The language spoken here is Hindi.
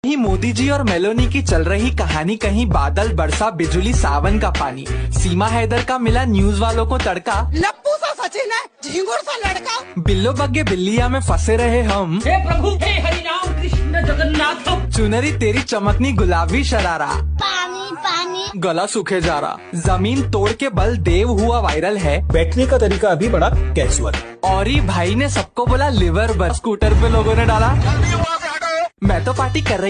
ही मोदी जी और मेलोनी की चल रही कहानी, कहीं बादल बरसा बिजली सावन का पानी। सीमा हैदर का मिला न्यूज वालों को तड़का, लप्पू सा सचिन है झिंगुर सा लड़का। बिल्लो बग्गे बिल्लिया में फंसे रहे हम। हे प्रभु हे हरिनाम कृष्ण जगन्नाथ। चुनरी तेरी चमकनी गुलाबी शरारा, पानी पानी गला सूखे जा रहा। जमीन तोड़ के बल देव हुआ वायरल है। बैठने का तरीका अभी बड़ा कैजुअल। और ही भाई ने सबको बोला लिवर बस। स्कूटर पे लोगों ने डाला, मैं तो पार्टी कर रही